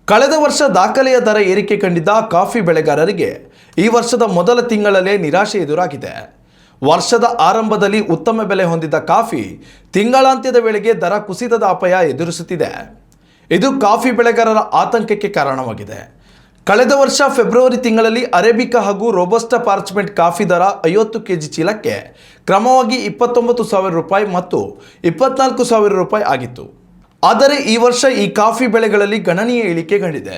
ಕಳೆದ ವರ್ಷ ದಾಖಲೆಯ ದರ ಏರಿಕೆ ಕಂಡಿದ್ದ ಕಾಫಿ ಬೆಳೆಗಾರರಿಗೆ ಈ ವರ್ಷದ ಮೊದಲ ತಿಂಗಳಲ್ಲೇ ನಿರಾಶೆ ಎದುರಾಗಿದೆ. ವರ್ಷದ ಆರಂಭದಲ್ಲಿ ಉತ್ತಮ ಬೆಲೆ ಹೊಂದಿದ್ದ ಕಾಫಿ ತಿಂಗಳಾಂತ್ಯದ ವೇಳೆಗೆ ದರ ಕುಸಿತದ ಅಪಾಯ ಎದುರಿಸುತ್ತಿದೆ. ಇದು ಕಾಫಿ ಬೆಳೆಗಾರರ ಆತಂಕಕ್ಕೆ ಕಾರಣವಾಗಿದೆ. ಕಳೆದ ವರ್ಷ ಫೆಬ್ರವರಿ ತಿಂಗಳಲ್ಲಿ ಅರೇಬಿಕಾ ಹಾಗೂ ರೋಬಸ್ಟಾ ಪಾರ್ಚ್ಮೆಂಟ್ ಕಾಫಿ ದರ 50 ಕೆಜಿ ಚೀಲಕ್ಕೆ ಕ್ರಮವಾಗಿ 29,000 ರೂಪಾಯಿ ಮತ್ತು 24,000 ರೂಪಾಯಿ ಆಗಿತ್ತು. ಆದರೆ ಈ ವರ್ಷ ಈ ಕಾಫಿ ಬೆಳೆಗಳಲ್ಲಿ ಗಣನೀಯ ಇಳಿಕೆ ಕಂಡಿದೆ.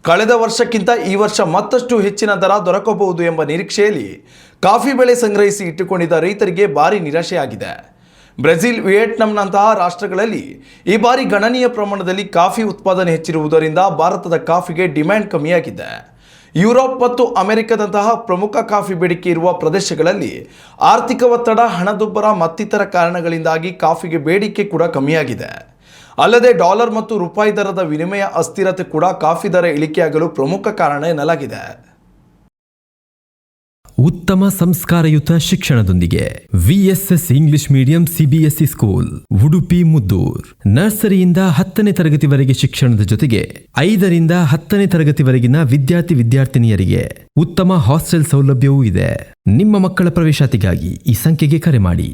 ಕಳೆದ ವರ್ಷಕ್ಕಿಂತ ಈ ವರ್ಷ ಮತ್ತಷ್ಟು ಹೆಚ್ಚಿನ ದರ ದೊರಕಬಹುದು ಎಂಬ ನಿರೀಕ್ಷೆಯಲ್ಲಿ ಕಾಫಿ ಬೆಳೆ ಸಂಗ್ರಹಿಸಿ ಇಟ್ಟುಕೊಂಡಿದ್ದ ರೈತರಿಗೆ ಭಾರಿ ನಿರಾಶೆಯಾಗಿದೆ. ಬ್ರೆಜಿಲ್, ವಿಯೆಟ್ನಾಂನಂತಹ ರಾಷ್ಟ್ರಗಳಲ್ಲಿ ಈ ಬಾರಿ ಗಣನೀಯ ಪ್ರಮಾಣದಲ್ಲಿ ಕಾಫಿ ಉತ್ಪಾದನೆ ಹೆಚ್ಚಿರುವುದರಿಂದ ಭಾರತದ ಕಾಫಿಗೆ ಡಿಮ್ಯಾಂಡ್ ಕಮ್ಮಿಯಾಗಿದೆ. ಯುರೋಪ್ ಮತ್ತು ಅಮೆರಿಕದಂತಹ ಪ್ರಮುಖ ಕಾಫಿ ಬೇಡಿಕೆ ಇರುವ ಪ್ರದೇಶಗಳಲ್ಲಿ ಆರ್ಥಿಕ ಒತ್ತಡ, ಹಣದುಬ್ಬರ ಮತ್ತಿತರ ಕಾರಣಗಳಿಂದಾಗಿ ಕಾಫಿಗೆ ಬೇಡಿಕೆ ಕೂಡ ಕಮ್ಮಿಯಾಗಿದೆ. ಅಲ್ಲದೆ ಡಾಲರ್ ಮತ್ತು ರೂಪಾಯಿ ದರದ ವಿನಿಮಯ ಅಸ್ಥಿರತೆ ಕೂಡ ಕಾಫಿ ದರ ಇಳಿಕೆಯಾಗಲು ಪ್ರಮುಖ ಕಾರಣ ಎನ್ನಲಾಗಿದೆ. ಉತ್ತಮ ಸಂಸ್ಕಾರಯುತ ಶಿಕ್ಷಣದೊಂದಿಗೆ VSS English medium CBSE school Udupi Muddur. ನರ್ಸರಿಯಿಂದ 10ನೇ ತರಗತಿವರೆಗೆ ಶಿಕ್ಷಣದ ಜೊತೆಗೆ 5ರಿಂದ 10ನೇ ತರಗತಿವರೆಗಿನ ವಿದ್ಯಾರ್ಥಿನಿಯರಿಗೆ ಉತ್ತಮ ಹಾಸ್ಟೆಲ್ ಸೌಲಭ್ಯವೂ ಇದೆ. ನಿಮ್ಮ ಮಕ್ಕಳ ಪ್ರವೇಶಾತಿಗಾಗಿ ಈ ಸಂಖ್ಯೆಗೆ ಕರೆ ಮಾಡಿ.